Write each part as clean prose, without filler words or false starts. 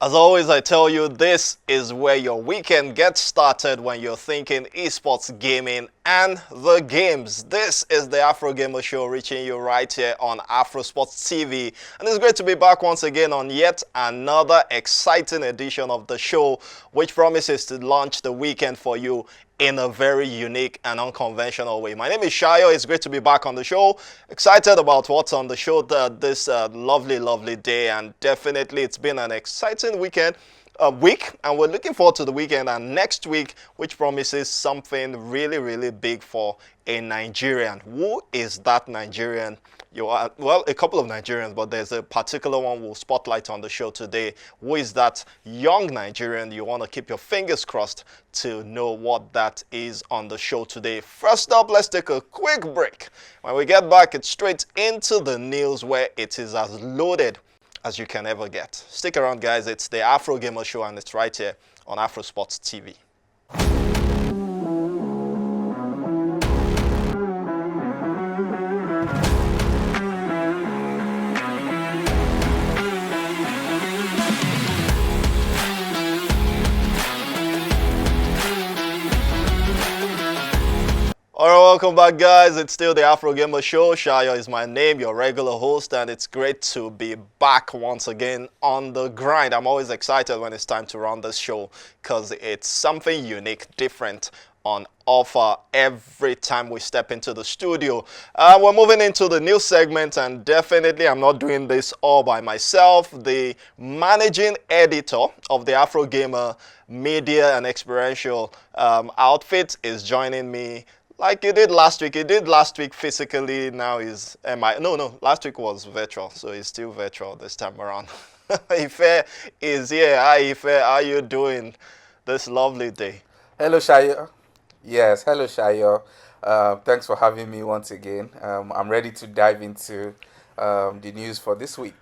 As always, I tell you, this is where your weekend gets started when you're thinking esports gaming and the games. This is the Afrogamer show reaching you right here on Afrosports TV. And it's great to be back once again on yet another exciting edition of the show, which promises to launch the weekend for you in a very unique and unconventional way. My name is Shayo. It's great to be back on the show. Excited about what's on the show this lovely day, and definitely it's been an exciting week, and we're looking forward to the weekend and next week, which promises something really big for a Nigerian. Who is that Nigerian? You are, well, a couple of Nigerians, but there's a particular one we'll spotlight on the show today. Who is that young Nigerian? You want to keep your fingers crossed to know what that is on the show today. First up, let's take a quick break. When we get back, it's straight into the news where it is as loaded as you can ever get. Stick around, guys. It's the Afrogamer show, and it's right here on Afrosports TV. Alright, welcome back, guys. It's still the Afrogamer show. Shayo is my name, your regular host, and it's great to be back once again on the grind. I'm always excited when it's time to run this show because it's something unique, different on offer every time we step into the studio. We're moving into the new segment, and definitely I'm not doing this all by myself. The managing editor of the Afrogamer media and experiential outfit is joining me. Like you did last week. You did last week physically, now is no, last week was virtual, so it's still virtual this time around. Ife is here. Hi Ife, how are you doing this lovely day? Hello Shayo. Yes, hello Shayo. Thanks for having me once again. I'm ready to dive into the news for this week.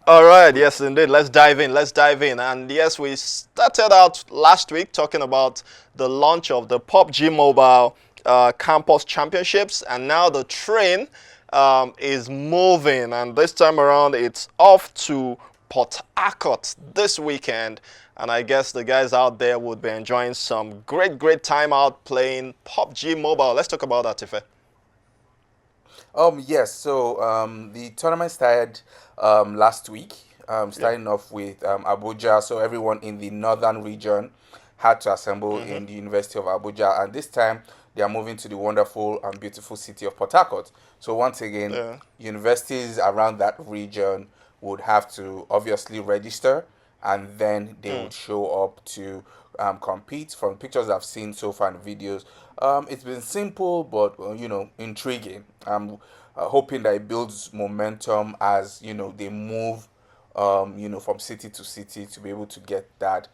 All right, yes indeed, let's dive in. And yes, we started out last week talking about the launch of the Pubg Mobile Campus Championships, and now the train is moving, and this time around it's off to Port Harcourt this weekend, and I guess the guys out there would be enjoying some great time out playing Pubg Mobile. Let's talk about that, Ife. Yes, so the tournament started last week, starting off with Abuja, so everyone in the northern region had to assemble in the University of Abuja, and this time they are moving to the wonderful and beautiful city of Port Harcourt. So once again, universities around that region would have to obviously register, and then they would show up to compete. From pictures I've seen so far and videos, it's been simple but intriguing. I'm hoping that it builds momentum as they move from city to city to be able to get that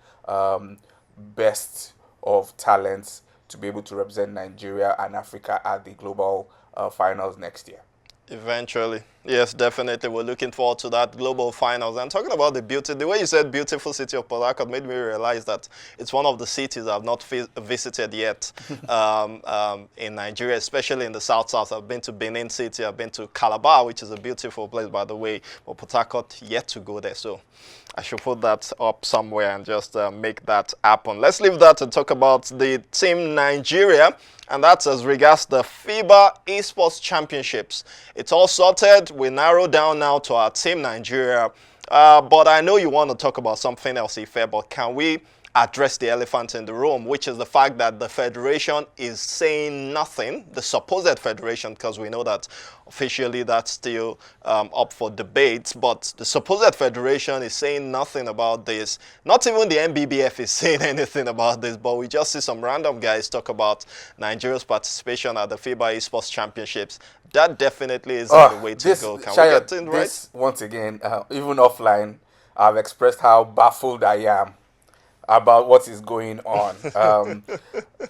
best of talents to be able to represent Nigeria and Africa at the global finals next year. Eventually. Yes, definitely. We're looking forward to that global finals. And talking about the beauty, the way you said beautiful city of Port Harcourt made me realize that it's one of the cities I've not visited yet in Nigeria, especially in the south. I've been to Benin City, I've been to Calabar, which is a beautiful place, by the way, but Port Harcourt yet to go there. So I should put that up somewhere and just make that happen. Let's leave that and talk about the Team Nigeria, and that's as regards the FIBA Esports Championships. It's all sorted. We narrow down now to our Team Nigeria, but I know you want to talk about something else, Ife, but can we address the elephant in the room, which is the fact that the federation is saying nothing, the supposed federation, because we know that officially that's still up for debate, but the supposed federation is saying nothing about this. Not even the MBBF is saying anything about this, but we just see some random guys talk about Nigeria's participation at the FIBA Esports Championships. That definitely isn't the way to go. Can we get in right? Once again, even offline, I've expressed how baffled I am about what is going on.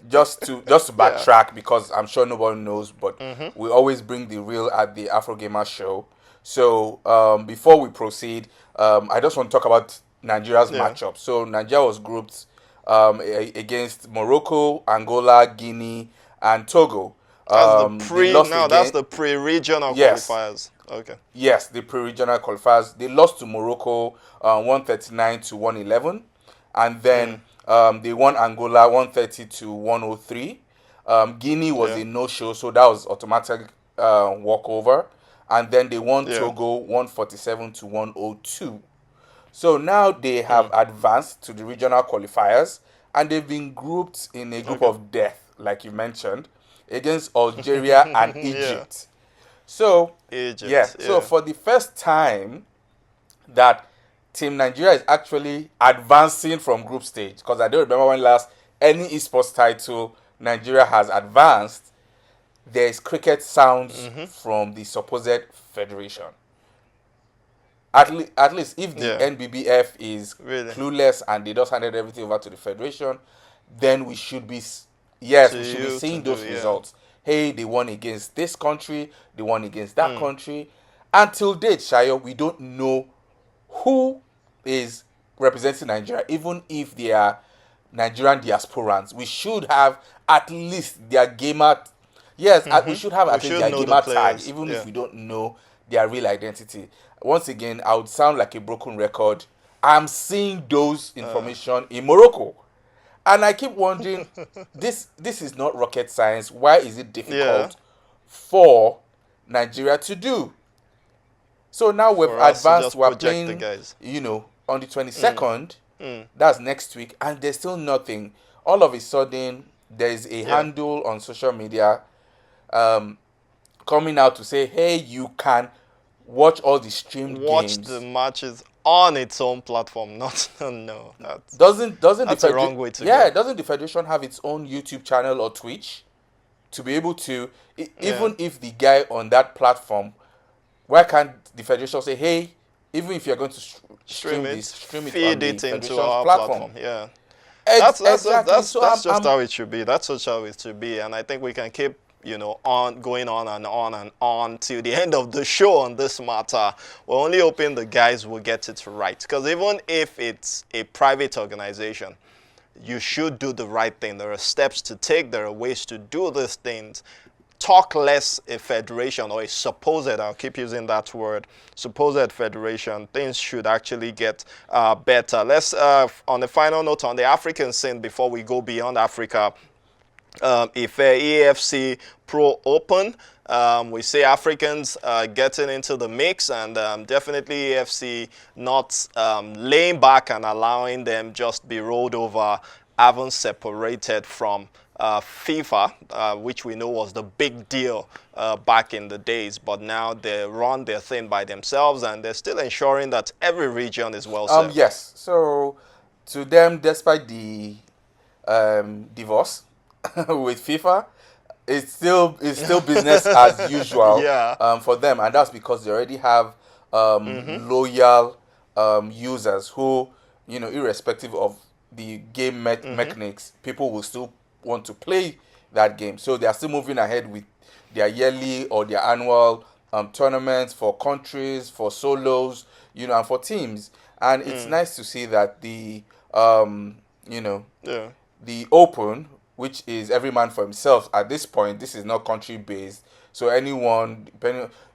Just to backtrack, because I'm sure nobody knows, but we always bring the real at the Afrogamer show. So before we proceed, I just want to talk about Nigeria's matchup. So Nigeria was grouped against Morocco, Angola, Guinea, and Togo. That's the pre-regional qualifiers. Okay. Yes, the pre-regional qualifiers. They lost to Morocco 139 to 111. And then they won Angola 130 to 103. Guinea was a no-show, so that was automatic walkover. And then they won Togo 147 to 102. So now they have advanced to the regional qualifiers, and they've been grouped in a group of death, like you mentioned, against Algeria and Egypt. So, so for the first time that Team Nigeria is actually advancing from group stage, because I don't remember when last any esports title Nigeria has advanced, there is cricket sounds from the supposed federation. At least if the NBBF is clueless and they just handed everything over to the federation, then we should be seeing those results. Hey, they won against this country, they won against that country. Until date, Shayo, we don't know who is representing Nigeria, even if they are Nigerian diasporans. We should have at least their gamer. Yes, we should have at least their gamer tag, even if we don't know their real identity. Once again, I would sound like a broken record. I'm seeing those information in Morocco. And I keep wondering, this is not rocket science. Why is it difficult for Nigeria to do? So now we've advanced. We're playing, on the 22nd. That's next week. And there's still nothing. All of a sudden, there's a handle on social media coming out to say, hey, you can watch all the streamed games. Watch the matches on its own platform. No. Doesn't that's the wrong way to go. Doesn't the federation have its own YouTube channel or Twitch to be able to, even if the guy on that platform, why can't the federation say, hey, even if you're going to stream it feed it into our platform. Yeah. That's just how it should be. That's just how it should be. And I think we can keep going on and on till the end of the show on this matter. We're only hoping the guys will get it right. Because even if it's a private organization, you should do the right thing. There are steps to take. There are ways to do these things. Talk less a federation or a supposed, I'll keep using that word, supposed federation. Things should actually get better. Let's, on a final note, on the African scene before we go beyond Africa, if EAFC Pro Open, we see Africans getting into the mix, and definitely EAFC not laying back and allowing them just be rolled over, having separated from FIFA, which we know was the big deal back in the days, but now they run their thing by themselves, and they're still ensuring that every region is well served. Yes, so to them, despite the divorce with FIFA, it's still business as usual for them, and that's because they already have loyal users who, irrespective of the game mechanics, people will still want to play that game. So they are still moving ahead with their yearly or their annual tournaments for countries, for solos, and for teams. And it's nice to see that the the Open, which is every man for himself at this point, this is not country based. So anyone,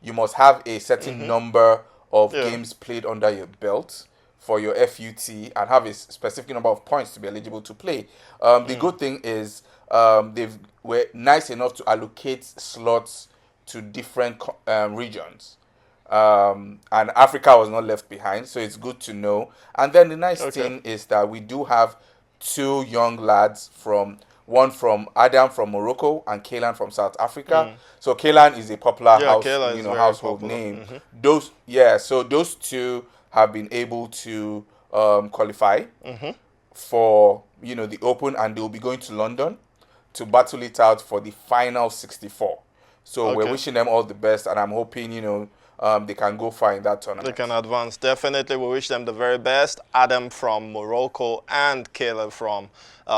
you must have a certain number of games played under your belt for your FUT and have a specific number of points to be eligible to play. The good thing is they were nice enough to allocate slots to different regions. And Africa was not left behind, so it's good to know. And then the nice thing is that we do have two young lads one from Adam from Morocco and Kayla from South Africa. So Kayla is a popular household name. So those two have been able to qualify for the Open, and they'll be going to London to battle it out for the final 64. So we're wishing them all the best, and I'm hoping they can go far in that tournament. They can advance. Definitely, we wish them the very best. Adam from Morocco and Kayla from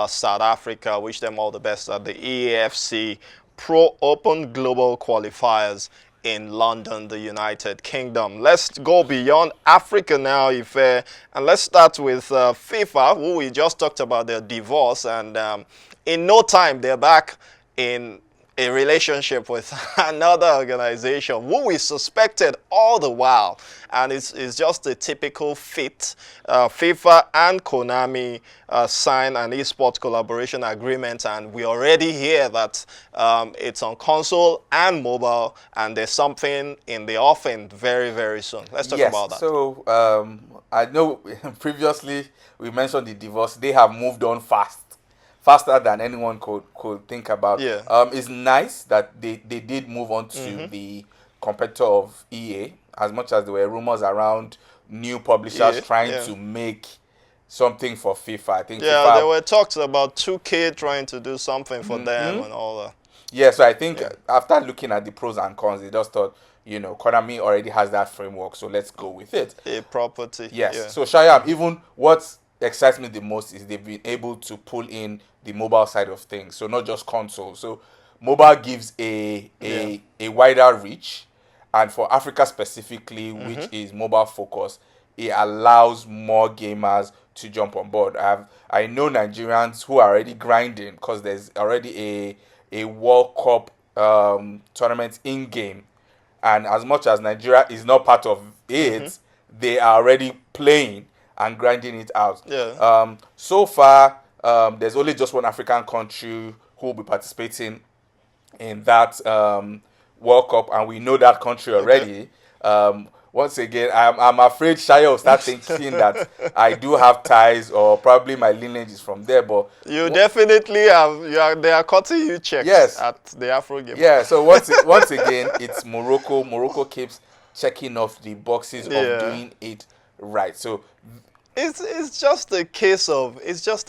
South Africa. Wish them all the best at the EAFC Pro Open Global Qualifiers in London, the United Kingdom. Let's go beyond Africa now, and let's start with FIFA, who we just talked about their divorce, and in no time they're back in a relationship with another organization who we suspected all the while, and it's just a typical fit. FIFA and Konami signed an esports collaboration agreement, and we already hear that it's on console and mobile, and there's something in the offing very, very soon. Let's talk about that. So I know previously we mentioned the divorce. They have moved on faster than anyone could think about. Yeah. It's nice that they did move on to the competitor of EA, as much as there were rumors around new publishers trying to make something for FIFA. I think FIFA, there were talks about 2K trying to do something for them and all that. Yeah, so I think after looking at the pros and cons, they just thought, Konami already has that framework, so let's go with it. A property. Yes. Yeah. So Shayam, even what excites me the most is they've been able to pull in the mobile side of things, so not just console. So mobile gives a wider reach, and for Africa specifically, which is mobile focused, it allows more gamers to jump on board. I know Nigerians who are already grinding because there's already a World Cup tournament in game, and as much as Nigeria is not part of it, they are already playing and grinding it out. Yeah. So far, there's only just one African country who will be participating in that World Cup, and we know that country already. Once again, I'm afraid Shaya will start thinking that I do have ties, or probably my lineage is from there. But you definitely have. They are cutting you checks at the Afrogamer. Yeah. So once again, it's Morocco. Morocco keeps checking off the boxes of doing it right. So it's just a case of If it's just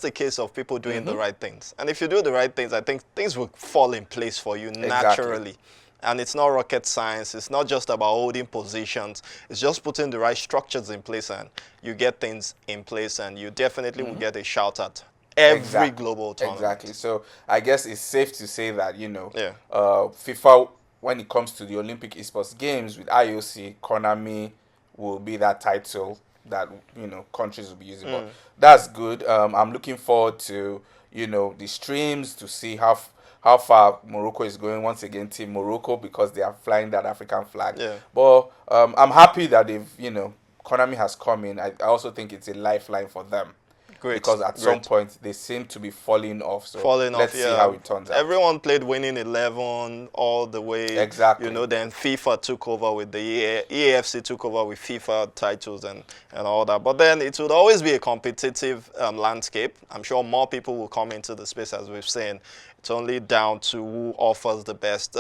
a case of people doing the right things, and if you do the right things, I think things will fall in place for you naturally. And it's not rocket science. It's not just about holding positions. It's just putting the right structures in place, and you get things in place, and you definitely will get a shout at every global tournament. Exactly. So I guess it's safe to say that, FIFA, when it comes to the Olympic Esports Games with IOC, Konami will be that title that, countries will be using. But that's good. I'm looking forward to, the streams to see how far Morocco is going. Once again, Team Morocco, because they are flying that African flag. Yeah. But I'm happy that Konami has come in. I also think it's a lifeline for them. Great. Because at some point, they seem to be falling off. So let's see how it turns out. Everyone played winning 11 all the way. Exactly. Then FIFA took over with the EAFC took over with FIFA titles and all that. But then it would always be a competitive landscape. I'm sure more people will come into the space, as we've seen. It's only down to who offers the best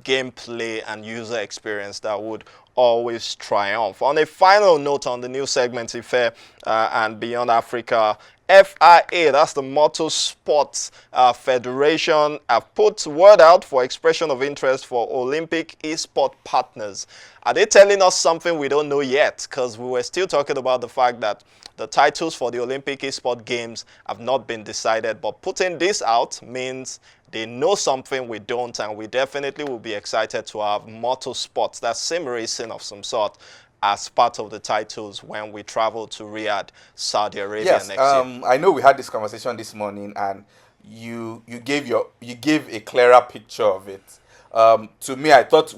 gameplay and user experience that would always triumph. On a final note on the new segment, Ife, and Beyond Africa, FIA, that's the Motorsports Federation, have put word out for expression of interest for Olympic Esport partners. Are they telling us something we don't know yet? Because we were still talking about the fact that the titles for the Olympic Esport Games have not been decided, but putting this out means they know something we don't, and we definitely will be excited to have motorsports, that's sim racing of some sort, as part of the titles when we travel to Riyadh, Saudi Arabia next year. I know we had this conversation this morning, and you gave a clearer picture of it. To me, I thought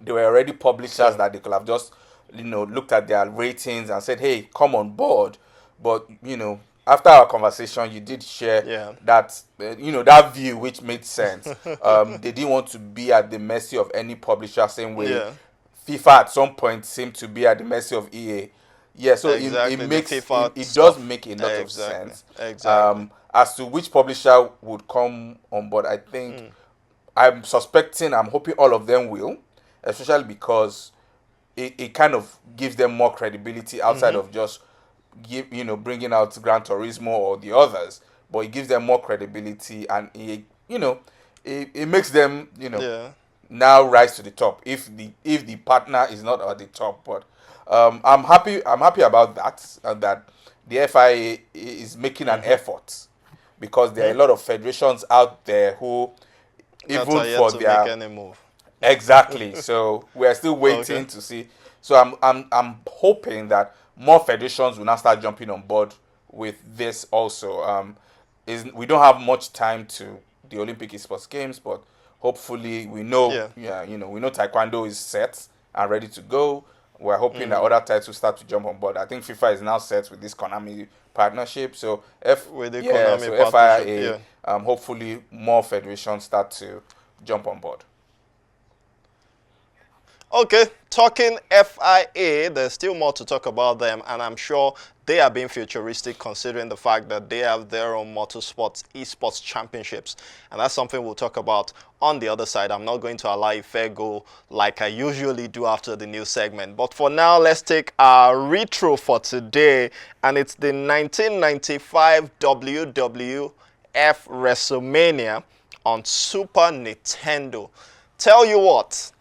they were already publishers that they could have just looked at their ratings and said, hey, come on board. But after our conversation, you did share that that view, which made sense. They didn't want to be at the mercy of any publisher, same way FIFA at some point seemed to be at the mercy of EA. Yeah, so it does make a lot of sense. Exactly. As to which publisher would come on board, I think I'm hoping all of them will, especially because it kind of gives them more credibility outside of just bringing out Gran Turismo or the others, but it gives them more credibility, and it makes them now rise to the top if the partner is not at the top. But I'm happy about that the FIA is making an effort, because there are a lot of federations out there who Make any move. Exactly. So we are still waiting to see. So I'm hoping that more federations will now start jumping on board with this also. We don't have much time to the Olympic Esports Games, but hopefully we know, we know Taekwondo is set and ready to go. We're hoping that other titles start to jump on board. I think FIFA is now set with this Konami partnership. So FIA, hopefully more federations start to jump on board. Okay, talking FIA, there's still more to talk about them, and I'm sure they are being futuristic considering the fact that they have their own Motorsports Esports Championships. And that's something we'll talk about on the other side. I'm not going to allow a fair go like I usually do after the news segment. But for now, let's take our retro for today, and it's the 1995 WWF WrestleMania on Super Nintendo. Tell you what,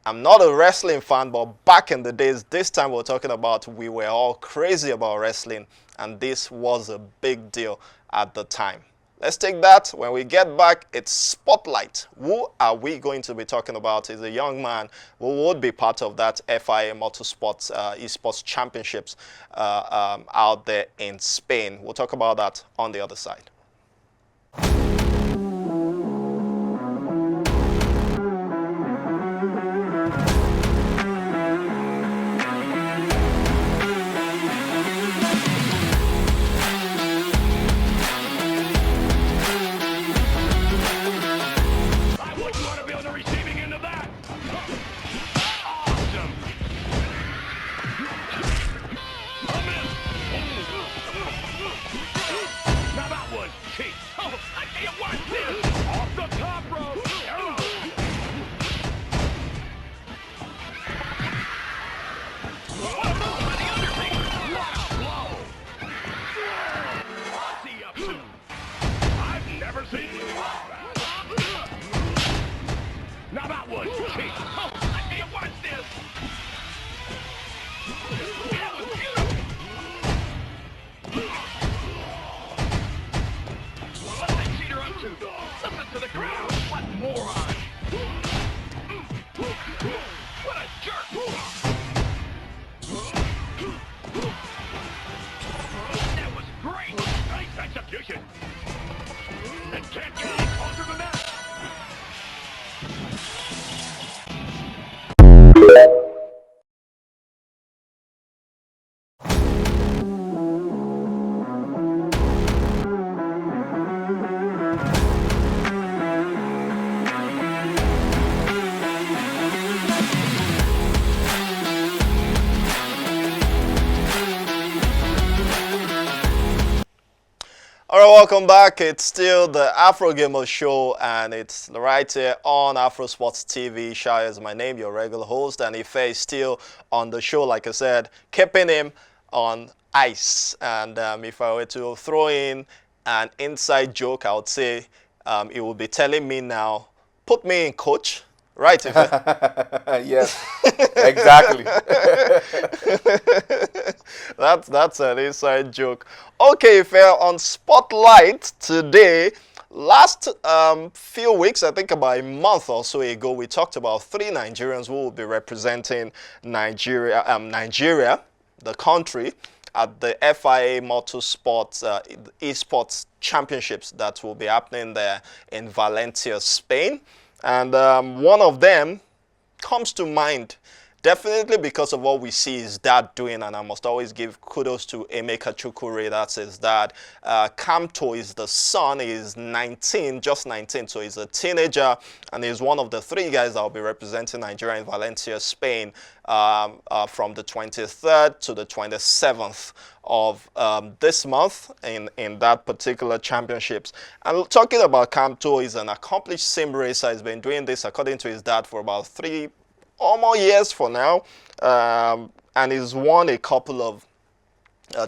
I'm not a wrestling fan, but back in the days, this time we're talking about we were all crazy about wrestling, and this was a big deal at the time. Let's take that. When we get back, it's Spotlight. Who are we going to be talking about? He's a young man who would be part of that FIA Motorsports Esports Championships out there in Spain. We'll talk about that on the other side. All right, welcome back. It's still the Afrogamer show, and it's right here on Afrosports TV. Shai is my name, your regular host, and Ife is still on the show, like I said, keeping him on ice. And if I were to throw in an inside joke, I would say he would be telling me now, put me in, coach. Right, Ife? Yes, exactly. That's an inside joke. Okay, Ife, on Spotlight today, last few weeks, I think about a month or so ago, we talked about 3 Nigerians who will be representing Nigeria, the country, at the FIA Motorsports Esports Championships that will be happening there in Valencia, Spain. And one of them comes to mind, definitely because of what we see his dad doing, and I must always give kudos to Emeka Chukwureh, that's his dad. Kamto is the son, he's 19, just 19, so he's a teenager, and he's one of the 3 guys that will be representing Nigeria in Valencia, Spain, from the 23rd to the 27th of this month in that particular championships. And talking about Kamto, he's an accomplished sim racer. He's been doing this, according to his dad, for about 3 or more years for now, and he's won a couple of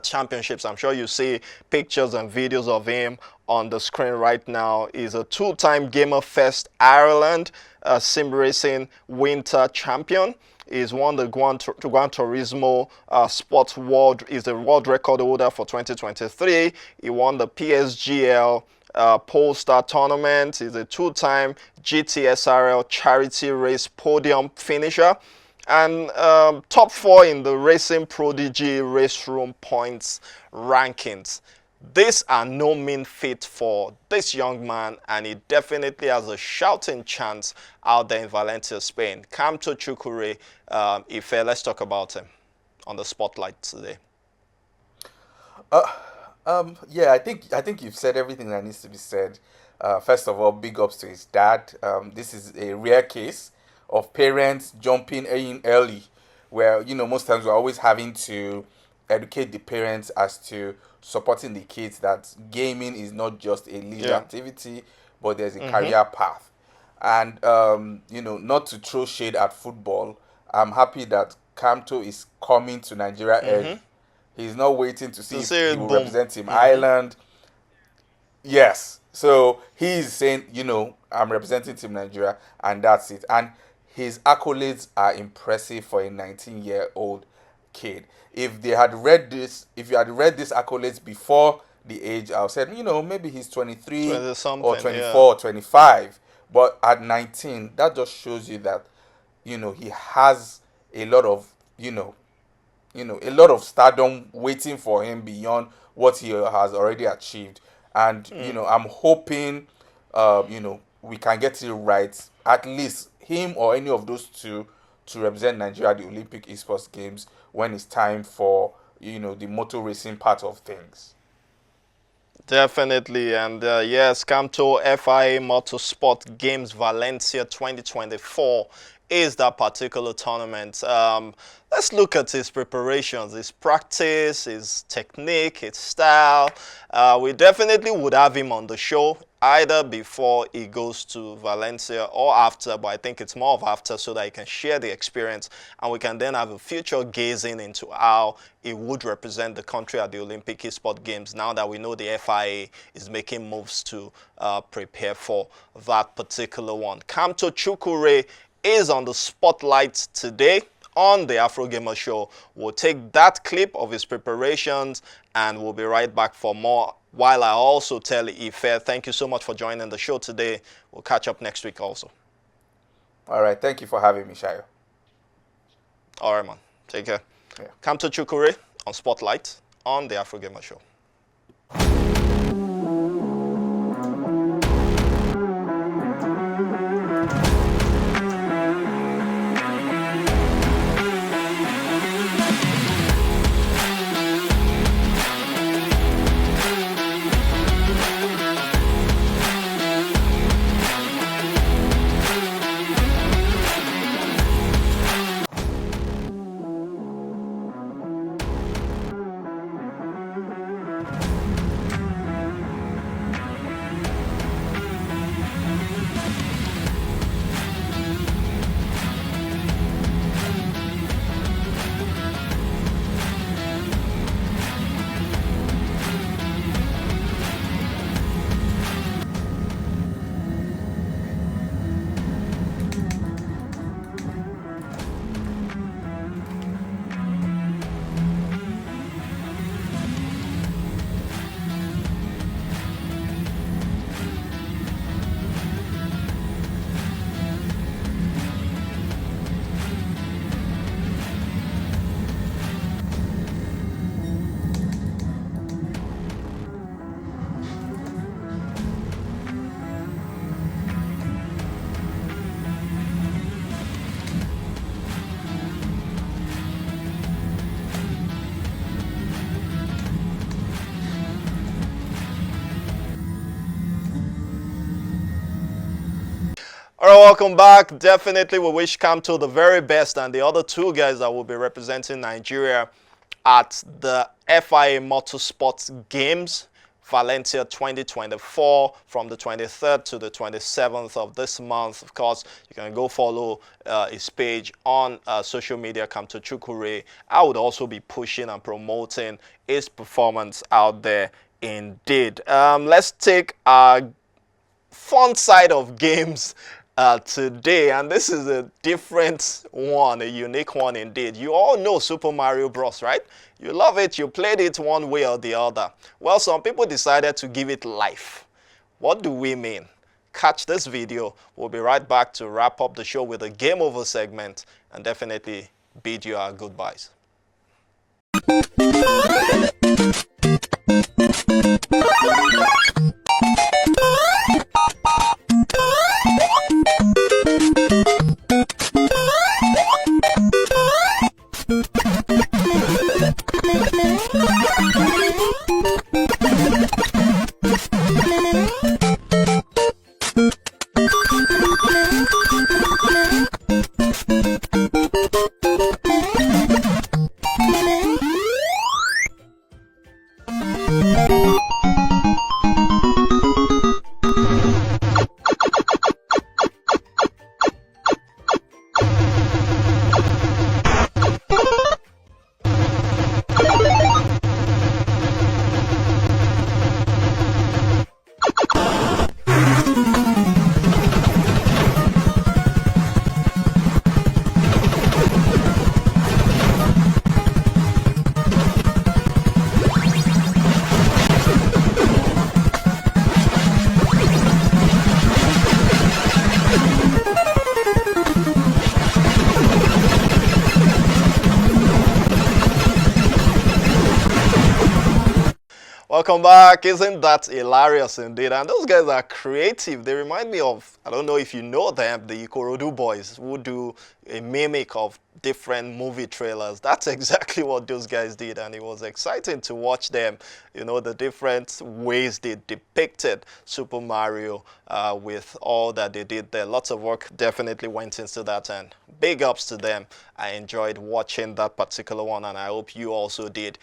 championships. I'm sure you see pictures and videos of him on the screen right now. He's a 2-time Gamer Fest Ireland sim racing winter champion. He's won the Gran Turismo Sports World. He's the world record holder for 2023. He won the PSGL Polestar tournament. He's a 2-time GTSRL charity race podium finisher, and top 4 in the Racing Prodigy Race Room points rankings. These are no mean feat for this young man, and he definitely has a shouting chance out there in Valencia, Spain. Kamto Chukwureh, Ife, let's talk about him on the spotlight today. Yeah, I think you've said everything that needs to be said. First of all, big ups to his dad. This is a rare case of parents jumping in early, where most times we're always having to educate the parents as to supporting the kids that gaming is not just a leisure activity, but there's a career path. And not to throw shade at football, I'm happy that Kamto is coming to Nigeria early. He's not waiting to see if he will represent Team Ireland. Yes. So he's saying, I'm representing Team Nigeria, and that's it. And his accolades are impressive for a 19-year-old kid. If you had read these accolades before the age, I would say, maybe he's 23 or 24 or 25. But at 19, that just shows you that, he has a lot of, a lot of stardom waiting for him beyond what he has already achieved. And, I'm hoping, we can get it right, at least him or any of those two, to represent Nigeria at the Olympic Esports Games when it's time for, the motor racing part of things. Definitely, and yes, Kamto FIA Motorsport Games Valencia 2024 is that particular tournament. Let's look at his preparations, his practice, his technique, his style. We definitely would have him on the show either before he goes to Valencia or after, but I think it's more of after so that he can share the experience and we can then have a future gazing into how he would represent the country at the Olympic Esports Games now that we know the FIA is making moves to prepare for that particular one. Kamto Chukwureh is on the spotlight today on the Afrogamer show. We'll take that clip of his preparations and we'll be right back for more. While I also tell Ife, thank you so much for joining the show today. We'll catch up next week also. All right. Thank you for having me, Shayo. All right, man. Take care. Yeah. Kamto Chukwureh on Spotlight on the Afrogamer show. All right, welcome back. Definitely we wish Kamto the very best and the other two guys that will be representing Nigeria at the FIA Motorsports Games Valencia 2024 from the 23rd to the 27th of this month. Of course, you can go follow his page on social media, Kamto Chukwureh. I would also be pushing and promoting his performance out there indeed. Let's take our fun side of games today, and this is a different one, a unique one indeed. You all know Super Mario Bros, right? You love it, you played it one way or the other. Well, some people decided to give it life. What do we mean? Catch this video. We'll be right back to wrap up the show with a game over segment and definitely bid you our goodbyes. Welcome back. Isn't that hilarious indeed? And those guys are creative. They remind me of, I don't know if you know them, the Ikorodu boys who do a mimic of different movie trailers. That's exactly what those guys did, and it was exciting to watch them, you know, the different ways they depicted Super Mario with all that they did there. Lots of work definitely went into that, and big ups to them. I enjoyed watching that particular one, and I hope you also did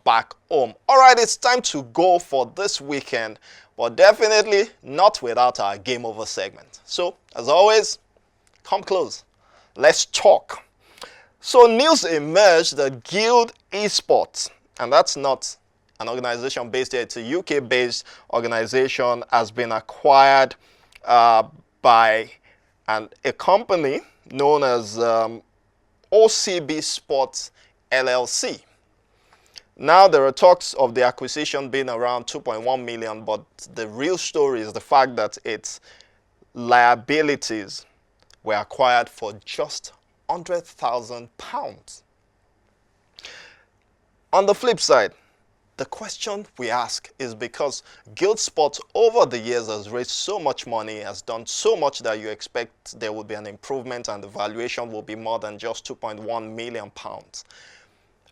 back home. All right, it's time to go for this weekend, but definitely not without our Game Over segment. So, as always, come close. Let's talk. So news emerged that Guild Esports, and that's not an organization based here, it's a UK-based organization, has been acquired by a company known as DCB Sports LLC. Now there are talks of the acquisition being around 2.1 million, but the real story is the fact that its liabilities were acquired for just £100,000. On the flip side, the question we ask is because Guild Sports over the years has raised so much money, has done so much that you expect there will be an improvement and the valuation will be more than just £2.1 million.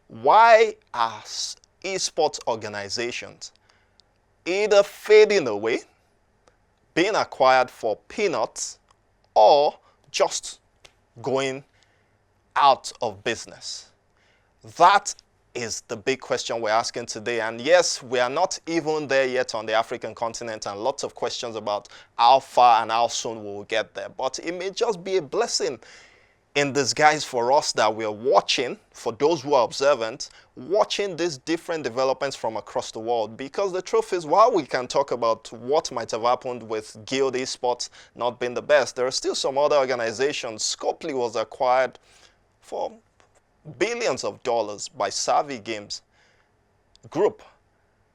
Why are esports organizations either fading away, being acquired for peanuts, or just going out of business? That is the big question we're asking today. And yes, we are not even there yet on the African continent, and lots of questions about how far and how soon we will get there. But it may just be a blessing in disguise for us that we are watching, for those who are observant, watching these different developments from across the world. Because the truth is, while we can talk about what might have happened with Guild Esports not being the best, there are still some other organizations. Scopely was acquired for billions of dollars by Savvy Games Group.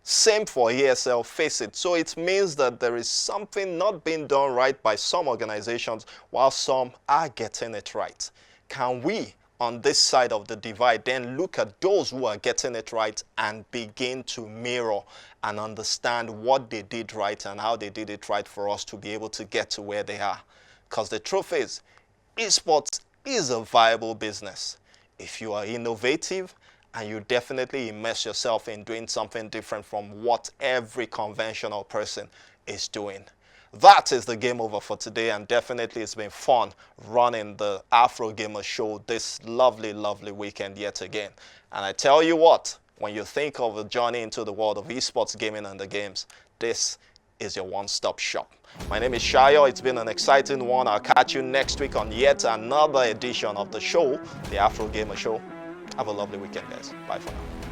Same for ESL, face it. So it means that there is something not being done right by some organizations while some are getting it right. Can we, on this side of the divide, then look at those who are getting it right and begin to mirror and understand what they did right and how they did it right for us to be able to get to where they are? Because the truth is, esports is a viable business. If you are innovative, and you definitely immerse yourself in doing something different from what every conventional person is doing. That is the Game Over for today, and definitely it's been fun running the Afrogamer show this lovely, lovely weekend yet again. And I tell you what, when you think of a journey into the world of esports gaming and the games, this is your one-stop shop. My name is Shayo. It's been an exciting one. I'll catch you next week on yet another edition of the show, the Afrogamer Show. Have a lovely weekend, guys. Bye for now.